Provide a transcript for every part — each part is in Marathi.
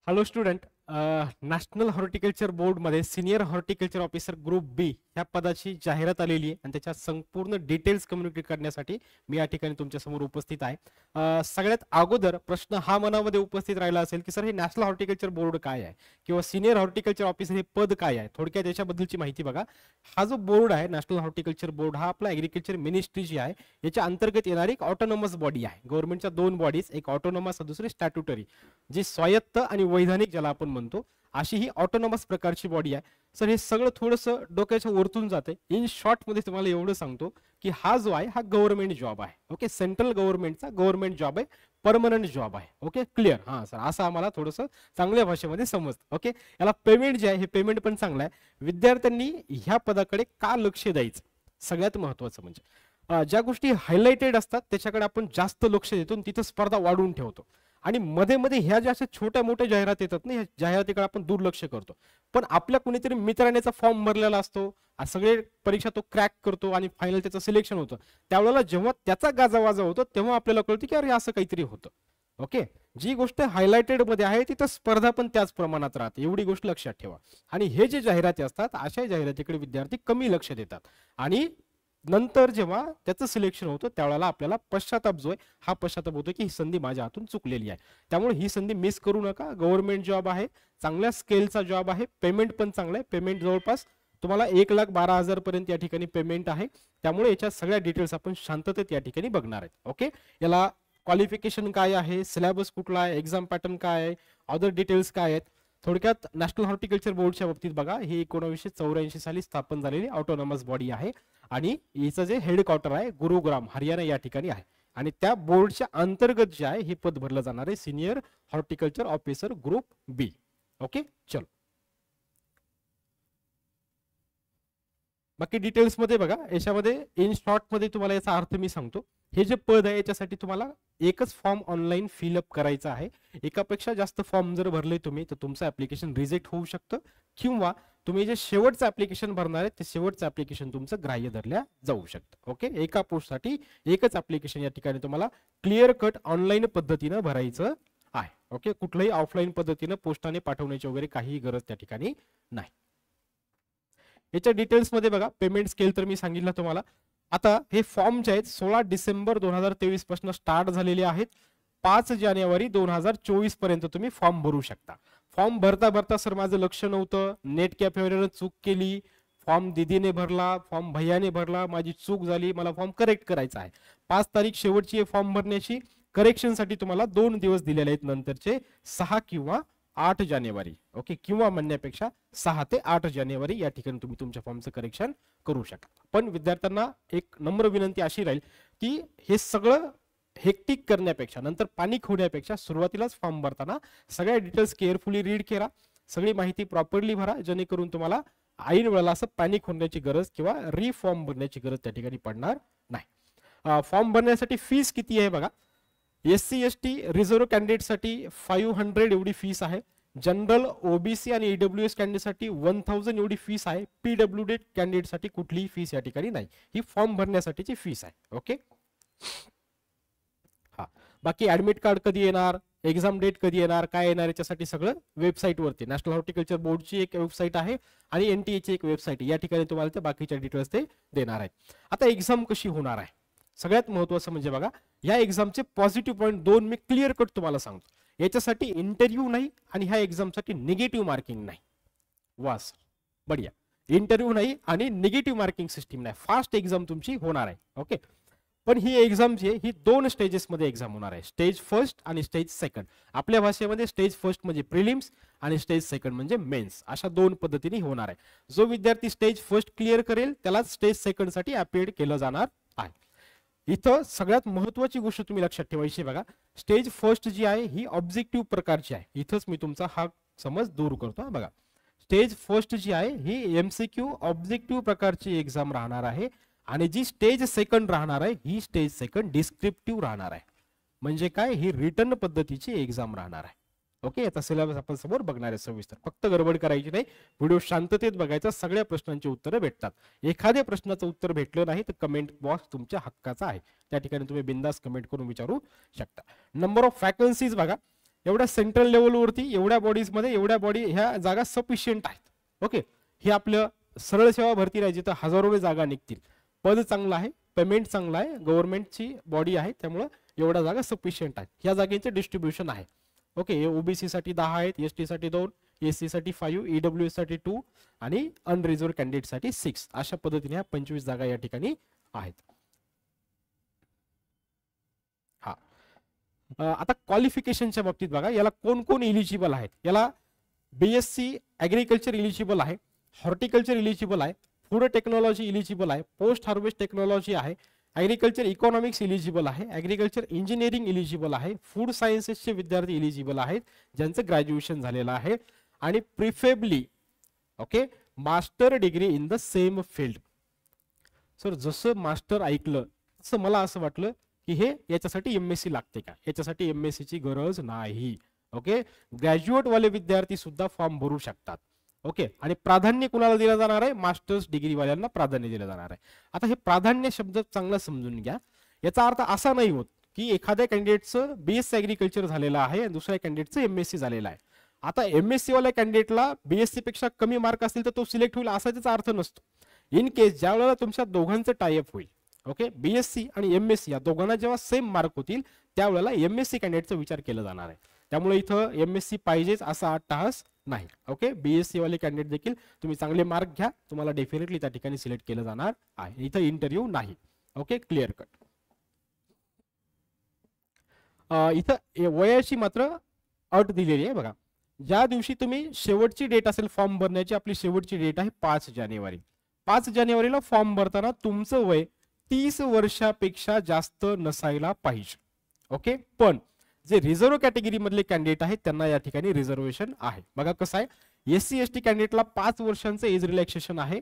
हॅलो स्टुडंट, नॅशनल हॉर्टिकल्चर बोर्डमध्ये सिनियर हॉर्टिकल्चर ऑफिसर ग्रुप बी ह्या पदाची जाहिरात आलेली आहे आणि त्याच्या संपूर्ण डिटेल्स कम्युनिकेट करण्यासाठी मी या ठिकाणी तुमच्यासमोर उपस्थित आहे. सगळ्यात अगोदर प्रश्न हा मनामध्ये उपस्थित राहिला असेल की सर हे नॅशनल हॉर्टिकल्चर बोर्ड काय आहे किंवा सिनियर हॉर्टिकल्चर ऑफिसर हे पद काय आहे. थोडक्यात याच्याबद्दलची माहिती बघा. हा जो बोर्ड आहे नॅशनल हॉर्टिकल्चर बोर्ड हा आपला ऍग्रिकल्चर मिनिस्ट्री जी आहे याच्या अंतर्गत येणारी एक ऑटोनॉमस बॉडी आहे. गव्हर्नमेंटच्या दोन बॉडीज, एक ऑटोनॉमस दुसरी स्टॅट्युटरी, जी स्वायत्त आणि वैधानिक ज्याला आपण म्हणतो अशी ही ऑटोनॉमस प्रकारची बॉडी आहे. सर हे सगळं थोडंसं डोक्याच्या वरतून जाते. इन शॉर्ट मध्ये तुम्हाला एवढं सांगतो की हा जो आहे हा गव्हर्नमेंट जॉब आहे. ओके, सेंट्रल गव्हर्नमेंटचा गव्हर्नमेंट जॉब आहे, परमनंट जॉब आहे. Okay, clear. हा सर, असं आम्हाला थोडंसं चांगल्या भाषेमध्ये समजतं. ओके, याला पेमेंट जे आहे हे पेमेंट पण चांगलं आहे. विद्यार्थ्यांनी ह्या पदाकडे का लक्ष द्यायचं, सगळ्यात महत्वाचं म्हणजे ज्या गोष्टी हायलाइटेड असतात त्याच्याकडे आपण जास्त लक्ष देतो, तिथं स्पर्धा वाढवून ठेवतो. आणि मध्ये मध्ये ह्या ज्या अशा छोट्या मोठ्या जाहिराती येतात ना, ह्या जाहिरातीकडे आपण दुर्लक्ष करतो. पण आपल्या कुणीतरी मित्राने फॉर्म भरलेला असतो, सगळे परीक्षा तो क्रॅक करतो आणि फायनल त्याचं सिलेक्शन होतं. त्यावेळेला जेव्हा त्याचा गाजावाजा होतो तेव्हा आपल्याला कळतं की अरे असं काहीतरी होतं. ओके, जी गोष्ट हायलाइटेड मध्ये आहे तिथं स्पर्धा पण त्याच प्रमाणात राहते, एवढी गोष्ट लक्षात ठेवा. आणि हे जे जाहिराती असतात अशा जाहिरातीकडे विद्यार्थी कमी लक्ष देतात आणि नंतर जेव्हा त्याचं सिलेक्शन होतं त्यावेळेला आपल्याला पश्चाताप जो आहे हा पश्चाताप होतो की ही संधी माझ्या हातून चुकलेली आहे. त्यामुळे ही संधी मिस करू नका. गव्हर्नमेंट जॉब आहे, चांगल्या स्केलचा जॉब आहे, पेमेंट पण चांगलं आहे. पेमेंट जवळपास तुम्हाला 1,12,000 पर्यंत या ठिकाणी पेमेंट आहे. त्यामुळे याच्या सगळ्या डिटेल्स आपण शांततेत या ठिकाणी बघणार आहेत. ओके, याला क्वालिफिकेशन काय आहे, सिलेबस कुठला आहे, एक्झाम पॅटर्न काय आहे, अदर डिटेल्स काय आहेत. थोडक्यात नॅशनल हॉर्टिकल्चर बोर्डच्या बाबतीत बघा, ही 1984 साली स्थापन झालेली ऑटोनॉमस बॉडी आहे आणि हिचं जे हेडक्वार्टर आहे गुरुग्राम हरियाणा या ठिकाणी आहे. आणि त्या बोर्डच्या अंतर्गत जे आहे हे पद भरलं जाणार आहे, सिनियर हॉर्टिकल्चर ऑफिसर ग्रुप बी. ओके, चलो बाकी डिटेल्स मध्ये बघा. याच्यामध्ये इन शॉर्ट मध्ये तुम्हाला याचा अर्थ मी सांगतो. हे जे पद आहे याच्यासाठी तुम्हाला एकच फॉर्म ऑनलाईन फिलअप करायचा आहे. एकापेक्षा जास्त फॉर्म जर भरले तुम्ही तर तुमचं ऍप्लिकेशन रिजेक्ट होऊ शकतं किंवा तुम्ही जे शेवटचं ऍप्लिकेशन भरणार आहे ते शेवटचं ऍप्लिकेशन तुमचं ग्राह्य धरल्या जाऊ शकतं. ओके, एका पोस्टसाठी एकच ऍप्लिकेशन या ठिकाणी तुम्हाला क्लिअर कट ऑनलाईन पद्धतीनं भरायचं आहे. ओके, कुठल्याही ऑफलाईन पद्धतीनं पोस्टाने पाठवण्याची वगैरे काही गरज त्या ठिकाणी नाही. याच्या डिटेल्स मध्ये बघा, पेमेंट स्केल तर मी सांगितलं तुम्हाला. आता हे फॉर्म जे आहेत 16 डिसेंबर 2023 पासून स्टार्ट झालेले आहेत. 5 जानेवारी 2024 पर्यंत तुम्ही फॉर्म भरू शकता. फॉर्म भरता भरता सर माझं लक्ष नव्हतं, नेट कॅफेवरनं चूक केली, फॉर्म दीदीने भरला, फॉर्म भैयाने भरला, माझी चूक झाली, मला फॉर्म करेक्ट करायचा आहे. 5 तारीख शेवटची आहे फॉर्म भरण्याची. करेक्शनसाठी तुम्हाला 2 दिवस दिलेले आहेत, नंतरचे 6 किंवा 8 जानेवारी. ओके, किंवा म्हणण्यापेक्षा 6 ते 8 जानेवारी या ठिकाणी तुम्ही तुमच्या फॉर्मचं करेक्शन करू शकता. पण विद्यार्थ्यांना एक नम्र विनंती अशी राहील की हे सगळं हेक्टिक करण्यापेक्षा, नंतर पॅनिक होण्यापेक्षा सुरुवातीलाच फॉर्म भरताना सगळ्या डिटेल्स केअरफुली रीड करा, सगळी माहिती प्रॉपरली भरा, जेणेकरून तुम्हाला ऐन वेळेला असं पॅनिक होण्याची गरज किंवा रिफॉर्म भरण्याची गरज त्या ठिकाणी पडणार नाही. फॉर्म भरण्यासाठी फीस किती आहे बघा. SC ST रिझर्व्ह कॅन्डिडेटसाठी 500 एवढी फीस आहे. जनरल, OBC आणि EWS कॅन्डिडेटसाठी 1000 एवढी फीस आहे. PWD कॅन्डिडेटसाठी कुठलीही फीस या ठिकाणी नाही. ही फॉर्म भरण्यासाठीची फीस आहे. ओके, हा बाकी ऍडमिट कार्ड कधी येणार, एक्झाम डेट कधी येणार, काय येणार, याच्यासाठी सगळं वेबसाईट वरती नॅशनल हॉर्टिकल्चर बोर्डची एक वेबसाईट आहे आणि NTA ची एक वेबसाईट, या ठिकाणी तुम्हाला ते बाकीच्या डिटेल्स ते देणार आहेत. आता एक्झाम कशी होणार आहे, सगळ्यात महत्वाचं म्हणजे बघा, या एक्झामचे पॉझिटिव्ह पॉईंट 2 मी क्लिअर कट तुम्हाला सांगतो. याच्यासाठी इंटरव्ह्यू नाही आणि ह्या एक्झामसाठी निगेटिव्ह मार्किंग नाही. वास बढिया, इंटरव्ह्यू नाही आणि निगेटिव्ह मार्किंग सिस्टीम नाही. फास्ट एक्झाम तुमची होणार आहे. ओके, पण ही एक्झाम जी आहे ही 2 स्टेजेस मध्ये एक्झाम होणार आहे, स्टेज फर्स्ट आणि स्टेज सेकंड. आपल्या भाषेमध्ये स्टेज फर्स्ट म्हणजे प्रिलिम्स आणि स्टेज सेकंड म्हणजे मेन्स, अशा 2 पद्धतीने होणार आहे. जो विद्यार्थी स्टेज फर्स्ट क्लिअर करेल त्याला स्टेज सेकंड साठी अपीड केलं जाणार आहे. इथं सगळ्यात महत्वाची गोष्ट तुम्ही लक्षात ठेवायची बघा, स्टेज फर्स्ट जी आहे ही ऑब्जेक्टिव्ह प्रकारची आहे. इथंच मी तुमचा हा समज दूर करतो. बघा, स्टेज फर्स्ट जी आहे ही MCQ ऑब्जेक्टिव्ह प्रकारची एक्झाम राहणार आहे आणि जी स्टेज सेकंड राहणार आहे ही स्टेज सेकंड डिस्क्रिप्टिव्ह राहणार आहे. म्हणजे काय, ही रिटर्न पद्धतीची एक्झाम राहणार आहे. ओके, याचा सिलेबस आपण समोर बघणार आहे सविस्तर. फक्त गडबड करायची नाही, व्हिडिओ शांततेत बघायचा, सगळ्या प्रश्नांची उत्तरं भेटतात. एखाद्या प्रश्नाचं उत्तर भेटलं नाही तर कमेंट बॉक्स तुमच्या हक्काचा आहे, त्या ठिकाणी तुम्ही बिंदास कमेंट करून विचारू शकता. नंबर ऑफ वॅकन्सीज बघा, एवढ्या सेंट्रल लेवलवरती एवढ्या बॉडीज मध्ये एवढ्या बॉडी ह्या जागा सफिशियंट आहेत. ओके, हे आपलं सरळ सेवा भरती राहायची तर हजारोने जागा निघतील. पद चांगलं आहे, पेमेंट चांगलं आहे, गव्हर्नमेंटची बॉडी आहे, त्यामुळे एवढ्या जागा सफिशियंट आहेत. ह्या जागेचे डिस्ट्रीब्युशन आहे. ओके, ओबीसी साठी 10 आहेत, एसटी साठी 2, एससी साठी 5, ईडब्ल्यूएस साठी 2 आणि अनरिझर्व्ड कॅन्डिडेट साठी 6. अशा पद्धतीने ह्या 25 जागा या ठिकाणी आहेत. हा, आता क्वालिफिकेशनच्या बाबतीत बघा, याला कोण कोण इलिजिबल आहेत. याला बीएससी ऍग्रिकल्चर इलिजिबल आहे, हॉर्टिकल्चर इलिजिबल आहे, फूड टेक्नॉलॉजी इलिजिबल आहे, पोस्ट हार्वेस्ट टेक्नॉलॉजी आहे, ऍग्रिकल्चर इकॉनॉमिक्स इलिजिबल आहे, ऍग्रिकल्चर इंजिनिअरिंग इलिजिबल आहे, फूड सायन्सेसचे विद्यार्थी इलिजिबल आहेत ज्यांचं ग्रॅज्युएशन झालेलं आहे, आणि preferably okay master degree in the same field. Sir जसं मास्टर ऐकलं तसं मला असं वाटलं की हे याच्यासाठी एमएससी लागते का. याच्यासाठी एमएससी ची गरज नाही. ओके, ग्रॅज्युएट वाले विद्यार्थी सुद्धा फॉर्म भरू शकतात. ओके, आणि प्राधान्य कुणाला दिलं जाणार आहे, मास्टर्स डिग्री वाल्यांना प्राधान्य दिलं जाणार आहे. आता हे प्राधान्य शब्द चांगला समजून घ्या. याचा अर्थ असा नाही होत की एखाद्या कॅन्डिडेटचं बीएससी ऍग्रिकल्चर झालेलं आहे आणि दुसऱ्या कॅन्डिडेटचं एमएससी झालेलं आहे. आता एमएससी वाल्या कॅन्डिडेटला बीएससी पेक्षा कमी मार्क असतील तर तो सिलेक्ट होईल असा त्याचा अर्थ नसतो. इन केस ज्या वेळेला तुमच्या दोघांचं टायअप होईल, ओके, बीएससी आणि एमएससी या दोघांना जेव्हा सेम मार्क होतील त्यावेळेला एमएससी कॅन्डिडेटचा विचार केला जाणार आहे. त्यामुळे इथं एमएससी पाहिजेच असा अट्टहास नाही. ओके, बीएससी वाले कॅन्डिडेट देखील तुम्ही चांगले मार्क घ्या, तुम्हाला डेफिनेटली त्या ठिकाणी सिलेक्ट केलं जाणार आहे. इथं इंटरव्ह्यू नाही. Okay, clear cut. इथं वयाची मात्र अट दिलेली आहे बघा. ज्या दिवशी तुम्ही शेवटची डेट असेल फॉर्म भरण्याची, आपली शेवटची डेट आहे 5 जानेवारी. 5 जानेवारीला फॉर्म भरताना तुमचं वय 30 वर्षापेक्षा जास्त नसायला पाहिजे. ओके, पण जे रिझर्व्ह कॅटेगरी मधले कॅन्डिडेट आहेत त्यांना या ठिकाणी रिझर्वेशन आहे. बघा कसं आहे, एससी एसटी कॅन्डिडेटला 5 वर्षांचं एज रिलॅक्सेशन आहे.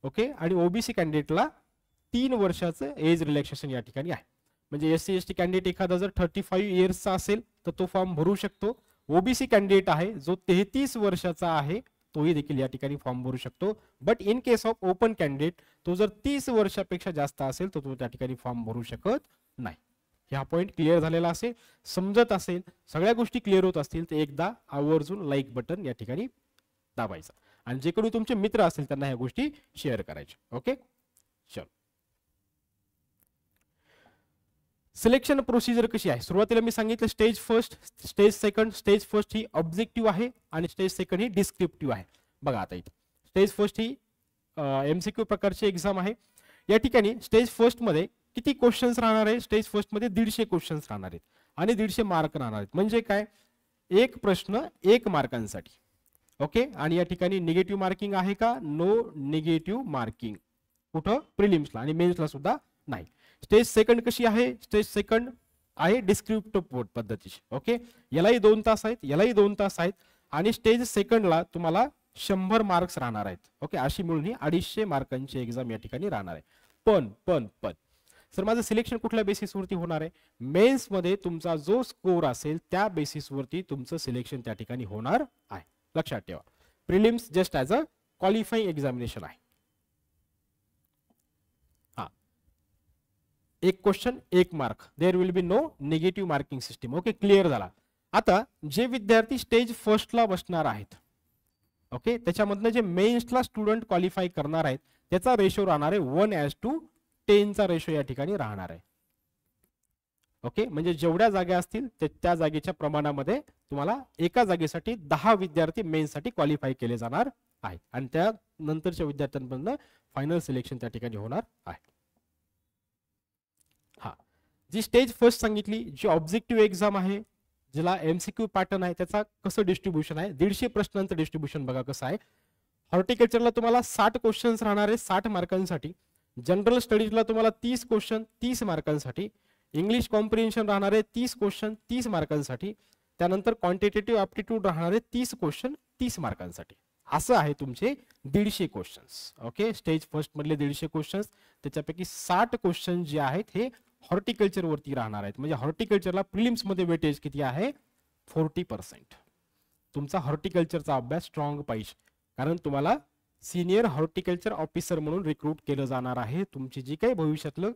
ओके, आणि ओबीसी कॅन्डिडेटला 3 वर्षाचं एज रिलॅक्सेशन या ठिकाणी आहे. म्हणजे एससी एसटी कॅन्डिडेट एखादा जर 35 इयर्सचा असेल तर तो फॉर्म भरू शकतो. ओबीसी कॅन्डिडेट आहे जो 33 वर्षाचा आहे तोही देखील या ठिकाणी फॉर्म भरू शकतो. But in case of open candidate तो जर 30 वर्षापेक्षा जास्त असेल तर तो त्या ठिकाणी फॉर्म भरू शकत नाही. हा पॉइंट क्लिअर झालेला असेल, समजत असेल, सगळ्या गोष्टी क्लिअर होत असतील तर एकदा आवर्जून लाईक बटन या ठिकाणी दाबायचं आणि जे कोणी तुमचे मित्र असतील त्यांना ह्या गोष्टी शेअर करायच्या. ओके, चल. सिलेक्शन प्रोसिजर कशी आहे, सुरुवातीला मी सांगितलं stage first, stage second. Stage first ही ऑब्जेक्टिव्ह आहे आणि स्टेज सेकंड ही डिस्क्रिप्टिव्ह आहे. बघा आता इथे स्टेज फर्स्ट ही एमसीक्यू प्रकारची एक्झाम आहे. या ठिकाणी स्टेज फर्स्ट मध्ये किती क्वेश्चन्स राहणार आहे, स्टेज फर्स्ट मध्ये 150 क्वेश्चन्स राहणार आहेत आणि 150 मार्क राहणार आहेत. म्हणजे काय, एक प्रश्न 1 मार्कांसाठी. ओके, आणि या ठिकाणी निगेटिव्ह मार्किंग आहे का, नो निगेटिव्ह मार्किंग. कुठं, प्रिलिम्सला आणि मेन्सला सुद्धा नाही. स्टेज सेकंड कशी आहे, स्टेज सेकंड आहे डिस्क्रिप्टिव्ह पद्धतीची. ओके, यालाही 2 तास आहेत, यालाही 2 तास आहेत आणि स्टेज सेकंडला तुम्हाला 100 मार्क्स राहणार आहेत. ओके, अशी मिळून ही 250 मार्कांची एक्झाम या ठिकाणी राहणार आहे. पण सर माझं सिलेक्शन कुठल्या बेसिसवरती होणार आहे, मेन्स मध्ये तुमचा जो स्कोर असेल त्या बेसिसवरती तुमचं सिलेक्शन त्या ठिकाणी होणार आहे. लक्षात ठेवा, prelims just as a qualifying examination आहे. हा, 1 question 1 mark, there will be no negative marking system. Okay, clear झाला. आता जे विद्यार्थी स्टेज फर्स्टला बसणार आहेत, ओके, त्याच्यामधनं जे मेन्सला स्टुडंट क्वालिफाय करणार आहेत त्याचा रेशो राहणार आहे 1:10 चा रेशो या ठिकाणी राहणार आहे. ओके, म्हणजे जेवढ्या जागा असतील त्या जागेच्या प्रमाणामध्ये तुम्हाला एका जागेसाठी 10 विद्यार्थी मेन्ससाठी क्वालिफाय केले जाणार आहेत आणि त्या नंतरच्या विद्यार्थ्यांमधनं फायनल सिलेक्शन त्या ठिकाणी होणार आहे. हा, जी स्टेज फर्स्ट सांगितली, जी ऑब्जेक्टिव्ह एक्झाम आहे, ज्याला एमसीक्यू पॅटर्न आहे, त्याचा कसं डिस्ट्रीब्युशन आहे, 150 प्रश्नांचं डिस्ट्रीब्युशन बघा कसं आहे. हॉर्टिकल्चरला तुम्हाला 60 क्वेश्चन्स राहणार आहे 60 मार्कांसाठी. जनरल स्टडीजला तुम्हाला 30 क्वेश्चन 30 मार्कांसाठी. इंग्लिश कॉम्प्रिहेन्शन राहणार आहे 30 क्वेश्चन 30 मार्कांसाठी. त्यानंतर क्वांटिटेटिव्ह ॲप्टिट्यूड राहणार आहे 30 क्वेश्चन 30 मार्कांसाठी. असं आहे तुमचे 150 क्वेश्चन्स. ओके, स्टेज फर्स्ट मधले 150 क्वेश्चन्स, त्याच्यापैकी 60 क्वेश्चन जे आहेत हे हॉर्टिकल्चर वरती राहणार आहेत. म्हणजे हॉर्टिकल्चरला प्रिलिम्स मध्ये वेटेज किती आहे, 40%. तुमचा हॉर्टिकल्चरचा अभ्यास स्ट्रॉंग पाहिजे, कारण तुम्हाला सिनियर हॉर्टिकल्चर ऑफिसर म्हणून रिक्रूट केलं जाणार आहे. तुमची जी काही भविष्यातलं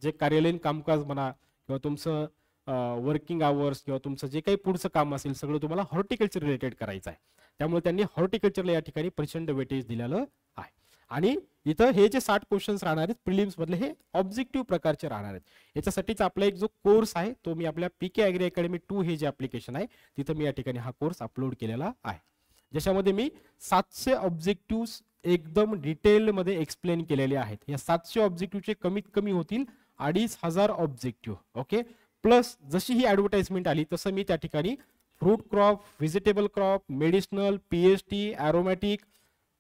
जे कार्यालयीन कामकाज म्हणा किंवा तुमचं वर्किंग आवर्स किंवा तुमचं जे काही पुढचं काम असेल सगळं तुम्हाला हॉर्टिकल्चर रिलेटेड करायचं आहे. त्यामुळे त्यांनी हॉर्टिकल्चरला या ठिकाणी प्रचंड वेटेज दिलेलं आहे. आणि इथं हे जे 60 क्वेश्चन्स राहणार आहेत प्रिलिम्स मधले हे ऑब्जेक्टिव्ह प्रकारचे राहणार आहेत. याच्यासाठीच आपला एक जो कोर्स आहे तो मी आपल्या पीके ॲग्री अकॅडमी 2 हे जे ऍप्लिकेशन आहे तिथं मी या ठिकाणी हा कोर्स अपलोड केलेला आहे, ज्याच्यामध्ये मी 700 ऑब्जेक्टिव्ह एकदम डिटेलमध्ये एक्सप्लेन केलेले आहेत. या 700 ऑब्जेक्टिव्हचे कमीत कमी होतील 2500 ऑब्जेक्टिव्ह. ओके, प्लस जशी ही ऍडव्हर्टाइजमेंट आली तसं मी त्या ठिकाणी fruit crop, vegetable crop, medicinal, PHT, aromatic,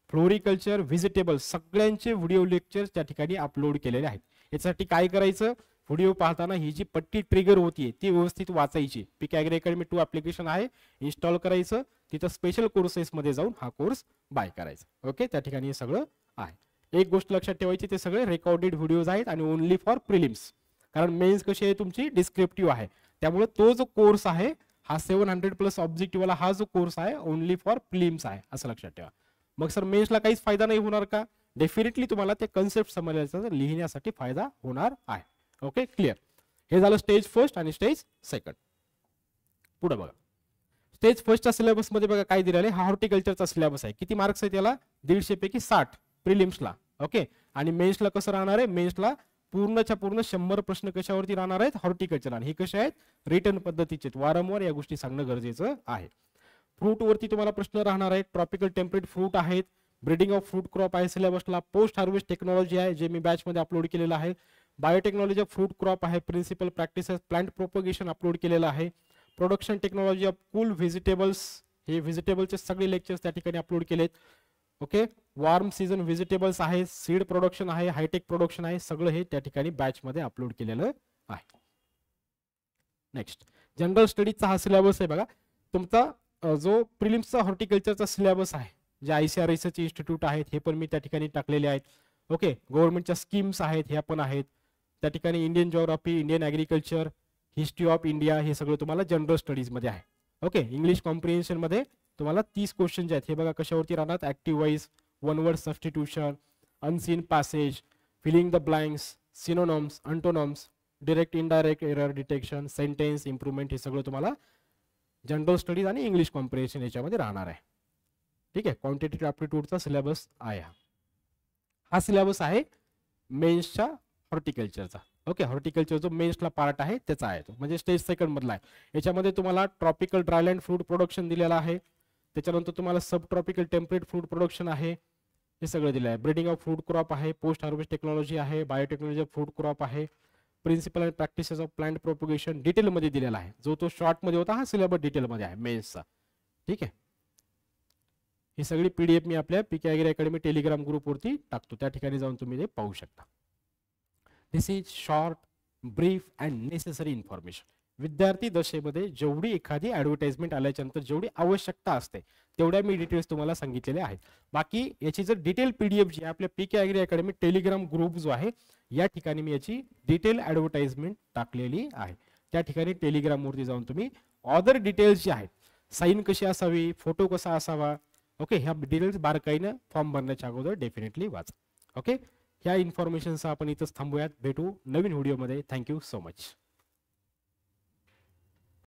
floriculture, vegetable सगळ्यांचे व्हिडिओ लेक्चर्स त्या ठिकाणी अपलोड केलेले आहेत. यासाठी काय करायचं, व्हिडिओ पाहताना ही जी पट्टी ट्रिगर होतीये ती व्यवस्थित वाचायची. पीके ॲग्री अकॅडमी 2 ऍप्लिकेशन आहे, इन्स्टॉल करायचं, तिथं स्पेशल कोर्सेसमध्ये जाऊन हा कोर्स बाय करायचा. ओके, त्या ठिकाणी हे सगळं आहे. एक गोष्ट लक्षात ठेवायची, ते सगळे रेकॉर्डेड व्हिडिओज आहेत आणि ओनली फॉर प्रिलिम्स, कारण मेन्स कशी आहे तुमची डिस्क्रिप्टिव्ह आहे. त्यामुळे तो जो कोर्स आहे हा 700+ ऑब्जेक्टिव्ह वाला हा जो कोर्स आहे ओनली फॉर प्रिलिम्स आहे, असं लक्षात ठेवा. मग सर मेन्सला काहीच फायदा नाही होणार का? डेफिनेटली तुम्हाला ते कन्सेप्ट समजण्याचा लिहिण्यासाठी फायदा होणार आहे. Okay, clear. हे झालं स्टेज फर्स्ट आणि स्टेज सेकंड. पुढे बघा, स्टेज फर्स्टच्या सिलेबसमध्ये बघा काय दिलेलं आहे. हा हॉर्टिकल्चरचा सिलेबस आहे. किती मार्क्स आहे त्याला? 150 पैकी 60 प्रिलिम्सला. ओके, आणि मेन्सला कसं राहणार आहे? मेन्सला पूर्णच्या पूर्ण 100 प्रश्न कशावरती राहणार आहेत? हॉर्टिकल्चर. आणि हे कसे आहेत? रिटर्न पद्धतीचे. वारंवार या गोष्टी सांगणं गरजेचं आहे. फ्रूट वरती तुम्हाला प्रश्न राहणार आहेत. ट्रॉपिकल टेम्परेट फ्रूट आहेत, ब्रीडिंग ऑफ फ्रूट क्रॉप आहे सिलेबसला, पोस्ट हार्वेस्ट टेक्नॉलॉजी आहे जे मी बॅच मध्ये अपलोड केलेलं आहे, बायोटेक्नॉलॉजी ऑफ फ्रूट क्रॉप आहे, principal practices plant propagation upload केलेलं आहे, production technology of cool vegetables, हे व्हेजिटेबलचे सगळे लेक्चर्स त्या ठिकाणी अपलोड केलेत. ओके, वार्म सीझन व्हेजिटेबल्स आहे, सीड प्रोडक्शन आहे, हायटेक प्रोडक्शन आहे, सगळं हे त्या ठिकाणी बॅच मध्ये अपलोड केलेलं आहे. नेक्स्ट जनरल स्टडीजचा हा सिलेबस आहे बघा. तुमचा जो प्रिलिम्सचा हॉर्टिकल्चरचा सिलेबस आहे, जे ICAR रिसर्च इन्स्टिट्यूट आहेत हे पण मी त्या ठिकाणी टाकलेले आहेत. ओके, गव्हर्नमेंटच्या स्कीम्स आहेत ह्या पण आहेत त्या ठिकाणी. Indian geography, Indian agriculture, history of India, हे सगळं तुम्हाला जनरल स्टडीज मध्ये आहे. ओके, इंग्लिश कॉम्प्रिहेन्शन मध्ये तुम्हाला 30 क्वेश्चन जे आहेत हे बघा कशावरती राहणार. Active wise, one word substitution, unseen passage, filling the blanks, synonyms, antonyms, direct indirect error detection, sentence improvement, हे सगळं तुम्हाला जनरल स्टडीज आणि इंग्लिश कॉम्प्रिहेन्शन याच्यामध्ये राहणार आहे. ठीक आहे, क्वांटिटेटिव्ह ॲप्टिट्यूडचा सिलेबस आहे हा सिलेबस आहे मेन्सच्या हॉर्टिकल्चरचा. ओके, हॉर्टिकल्चर जो मेन्सला पार्ट आहे त्याचा आहे तो, म्हणजे स्टेज सेकंड मधला आहे. याच्यामध्ये तुम्हाला ट्रॉपिकल ड्रायलँड फ्रूट प्रोडक्शन दिलेला आहे, त्याच्यानंतर तुम्हाला subtropical temperate fruit production आहे, हे सगळं दिलं आहे. ब्रीडिंग ऑफ फ्रूट क्रॉप आहे, पोस्ट हार्वेस्ट टेक्नॉलॉजी आहे, बायोटेक्नॉलॉजी ऑफ फ्रूट क्रॉप आहे, principal and practices of plant propagation डिटेलमध्ये दिलेला आहे. जो तो शॉर्टमध्ये होता हा सिलेबस डिटेलमध्ये आहे मेन्सचा. ठीक आहे, ही सगळी PDF मी आपल्या पीके ॲग्री अकॅडमी टेलिग्राम ग्रुपवरती टाकतो, त्या ठिकाणी जाऊन तुम्ही ते पाहू शकता. This is short, brief and necessary information. विद्यार्थी दशेमध्ये जेवढी एखादी ऍडव्हर्टाइजमेंट आल्याच्यानंतर जेवढी आवश्यकता असते तेवढ्या मी डिटेल्स तुम्हाला सांगितलेल्या आहेत. बाकी याची जर डिटेल PDF जी आहे आपल्या PK agri academy Telegram group जो आहे या ठिकाणी मी याची डिटेल ऍडव्हर्टाइजमेंट टाकलेली आहे. त्या ठिकाणी टेलिग्रामवरती जाऊन तुम्ही ऑदर डिटेल्स जे आहेत, साईन कशी असावी, फोटो कसा असावा, ओके, ह्या डिटेल्स बारकाईनं फॉर्म भरण्याच्या अगोदर डेफिनेटली वाचा. ओके, ह्या इन्फॉर्मेशनचा आपण इथंच थांबूयात. भेटू नवीन व्हिडिओमध्ये. Thank you so much.